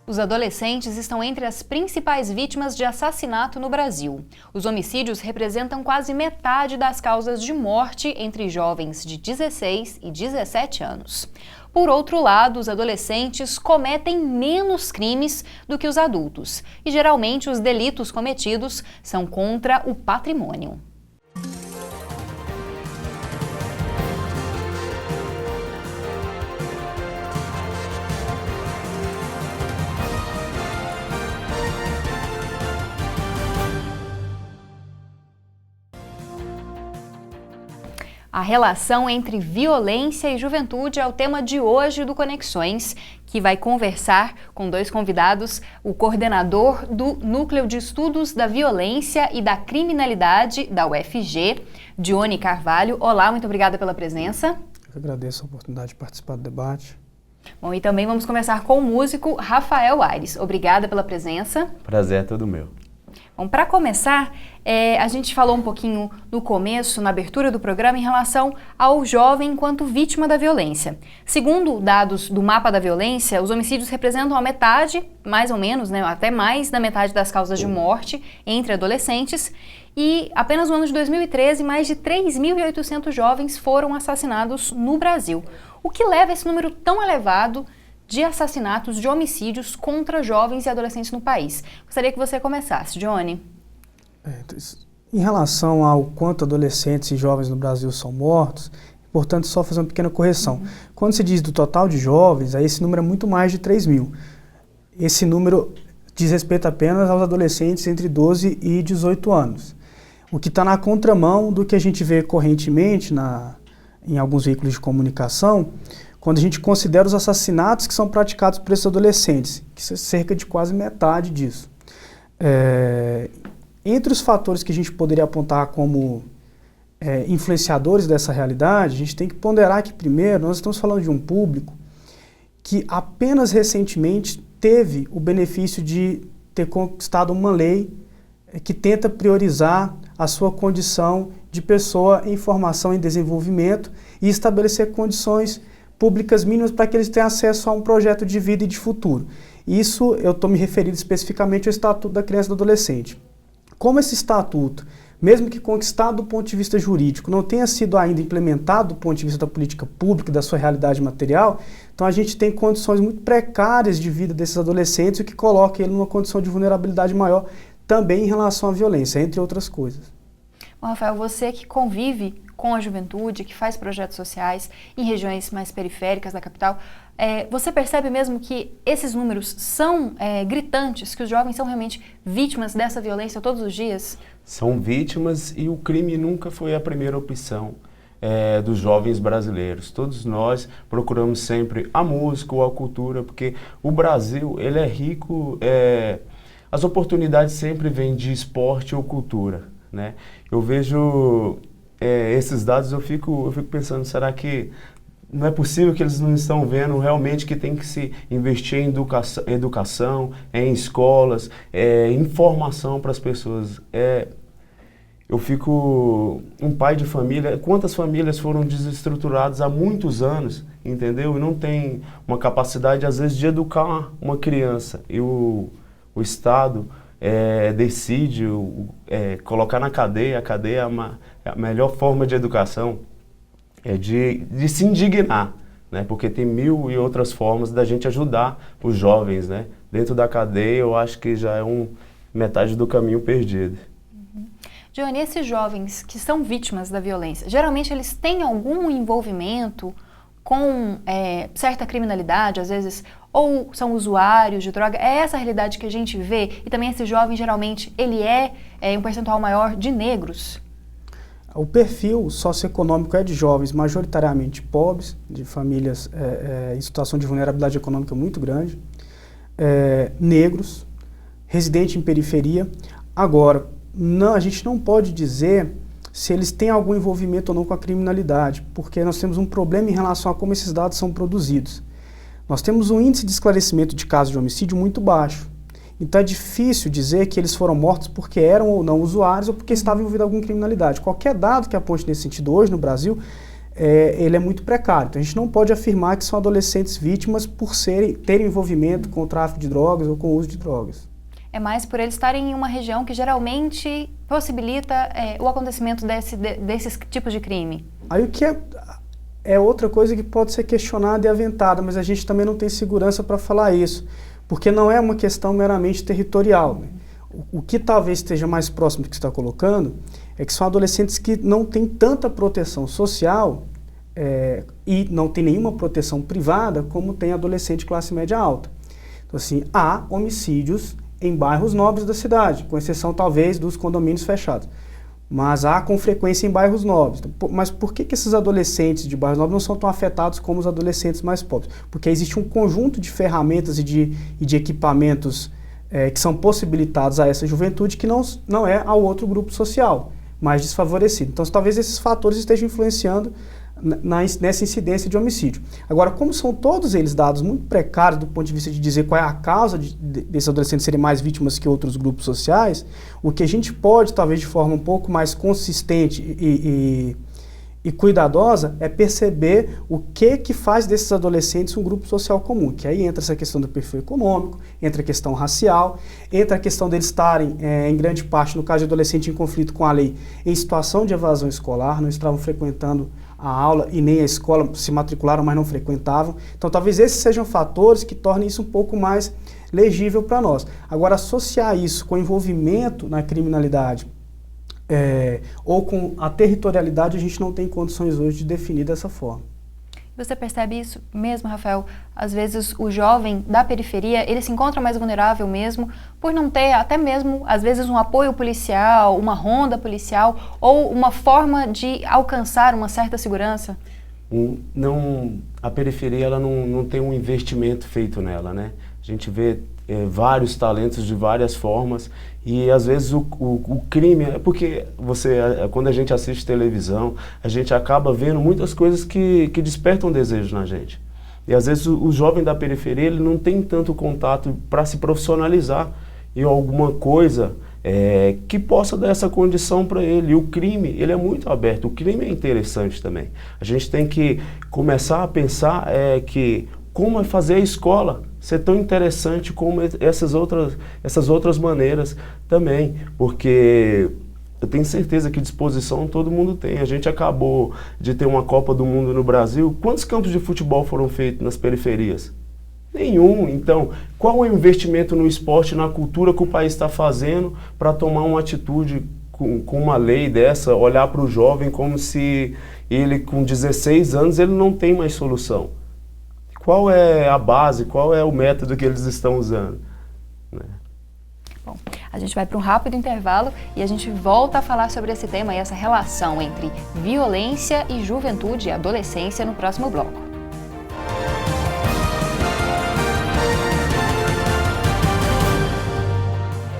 Os adolescentes estão entre as principais vítimas de assassinato no Brasil. Os homicídios representam quase metade das causas de morte entre jovens de 16 e 17 anos. Por outro lado, os adolescentes cometem menos crimes do que os adultos, e geralmente os delitos cometidos são contra o patrimônio. A relação entre violência e juventude é o tema de hoje do Conexões, que vai conversar com dois convidados, o coordenador do Núcleo de Estudos da Violência e da Criminalidade da UFG, Dione Carvalho. Olá, muito obrigada pela presença. Eu agradeço a oportunidade de participar do debate. Bom, e também vamos conversar com o músico Rafael Aires. Obrigada pela presença. Prazer é todo meu. Bom, para começar, a gente falou um pouquinho no começo, na abertura do programa, em relação ao jovem enquanto vítima da violência. Segundo dados do Mapa da Violência, os homicídios representam a metade, mais ou menos, né, até mais da metade das causas de morte entre adolescentes. E apenas no ano de 2013, mais de 3.800 jovens foram assassinados no Brasil. O que leva esse número tão elevado de assassinatos, de homicídios contra jovens e adolescentes no país? Gostaria que você começasse, Dione. Em relação ao quanto adolescentes e jovens no Brasil são mortos, é importante só fazer uma pequena correção. Quando se diz do total de jovens, aí esse número é muito mais de 3.000. Esse número diz respeito apenas aos adolescentes entre 12 e 18 anos. O que está na contramão do que a gente vê correntemente em alguns veículos de comunicação, quando a gente considera os assassinatos que são praticados por esses adolescentes, que é cerca de quase metade disso. Entre os fatores que a gente poderia apontar como influenciadores dessa realidade, a gente tem que ponderar que, primeiro, nós estamos falando de um público que apenas recentemente teve o benefício de ter conquistado uma lei que tenta priorizar a sua condição de pessoa em formação e desenvolvimento e estabelecer condições públicas mínimas para que eles tenham acesso a um projeto de vida e de futuro. Isso eu estou me referindo especificamente ao Estatuto da Criança e do Adolescente. Como esse estatuto, mesmo que conquistado do ponto de vista jurídico, não tenha sido ainda implementado do ponto de vista da política pública e da sua realidade material, então a gente tem condições muito precárias de vida desses adolescentes, o que coloca ele numa condição de vulnerabilidade maior também em relação à violência, entre outras coisas. Bom, Rafael, você que convive com a juventude, que faz projetos sociais em regiões mais periféricas da capital, você percebe mesmo que esses números são gritantes, que os jovens são realmente vítimas dessa violência todos os dias? São vítimas e o crime nunca foi a primeira opção dos jovens brasileiros. Todos nós procuramos sempre a música ou a cultura, porque o Brasil ele é rico, as oportunidades sempre vêm de esporte ou cultura, né? Eu vejo esses dados, eu fico pensando, será que não é possível que eles não estão vendo realmente que tem que se investir em educação, em escolas, em formação para as pessoas? Eu fico um pai de família, quantas famílias foram desestruturadas há muitos anos, entendeu? E não tem uma capacidade, às vezes, de educar uma criança. E o Estado decide colocar na cadeia, a cadeia é a melhor forma de educação, de se indignar, né? Porque tem mil e outras formas da gente ajudar os jovens, né? Dentro da cadeia eu acho que já é metade do caminho perdido. Dione, esses jovens que são vítimas da violência, geralmente eles têm algum envolvimento com certa criminalidade, às vezes, ou são usuários de droga? É essa a realidade que a gente vê? E também esse jovem, geralmente, ele um percentual maior de negros? O perfil socioeconômico é de jovens majoritariamente pobres, de famílias em situação de vulnerabilidade econômica muito grande, negros, residentes em periferia. Agora, a gente não pode dizer se eles têm algum envolvimento ou não com a criminalidade, porque nós temos um problema em relação a como esses dados são produzidos. Nós temos um índice de esclarecimento de casos de homicídio muito baixo. Então é difícil dizer que eles foram mortos porque eram ou não usuários ou porque estavam envolvidos em alguma criminalidade. Qualquer dado que aponte nesse sentido hoje no Brasil ele é muito precário. Então a gente não pode afirmar que são adolescentes vítimas por terem envolvimento com o tráfico de drogas ou com o uso de drogas. É mais por eles estarem em uma região que geralmente possibilita o acontecimento desses tipos de crime. Aí o que é outra coisa que pode ser questionada e aventada, mas a gente também não tem segurança para falar isso, porque não é uma questão meramente territorial, né? O que talvez esteja mais próximo do que você está colocando é que são adolescentes que não têm tanta proteção social e não tem nenhuma proteção privada como tem adolescente de classe média alta. Então, assim, há homicídios em bairros nobres da cidade, com exceção talvez dos condomínios fechados. Mas há com frequência em bairros nobres. Mas por que esses adolescentes de bairros nobres não são tão afetados como os adolescentes mais pobres? Porque existe um conjunto de ferramentas e de equipamentos que são possibilitados a essa juventude que não é ao outro grupo social mais desfavorecido. Então, talvez esses fatores estejam influenciando nessa incidência de homicídio. Agora, como são todos eles dados muito precários do ponto de vista de dizer qual é a causa desses adolescentes serem mais vítimas que outros grupos sociais, o que a gente pode, talvez de forma um pouco mais consistente e cuidadosa, é perceber o que faz desses adolescentes um grupo social comum, que aí entra essa questão do perfil econômico, entra a questão racial, entra a questão deles estarem, em grande parte, no caso de adolescente em conflito com a lei, em situação de evasão escolar, não estavam frequentando a aula e nem a escola, se matricularam, mas não frequentavam. Então, talvez esses sejam fatores que tornem isso um pouco mais legível para nós. Agora, associar isso com envolvimento na criminalidade ou com a territorialidade, a gente não tem condições hoje de definir dessa forma. Você percebe isso mesmo, Rafael? Às vezes o jovem da periferia, ele se encontra mais vulnerável mesmo por não ter até mesmo, às vezes, um apoio policial, uma ronda policial ou uma forma de alcançar uma certa segurança? A periferia ela não tem um investimento feito nela, né? A gente vê vários talentos de várias formas e às vezes o crime, porque quando a gente assiste televisão, a gente acaba vendo muitas coisas que despertam desejo na gente. E às vezes o jovem da periferia ele não tem tanto contato para se profissionalizar em alguma coisa que possa dar essa condição para ele. E o crime, ele é muito aberto, o crime é interessante também. A gente tem que começar a pensar que como é fazer a escola ser tão interessante como essas outras maneiras também, porque eu tenho certeza que disposição todo mundo tem. A gente acabou de ter uma Copa do Mundo no Brasil. Quantos campos de futebol foram feitos nas periferias? Nenhum. Então, qual é o investimento no esporte, na cultura que o país está fazendo para tomar uma atitude com uma lei dessa, olhar para o jovem como se ele, com 16 anos, ele não tem mais solução? Qual é a base, qual é o método que eles estão usando? Bom, a gente vai para um rápido intervalo e a gente volta a falar sobre esse tema e essa relação entre violência e juventude e adolescência no próximo bloco.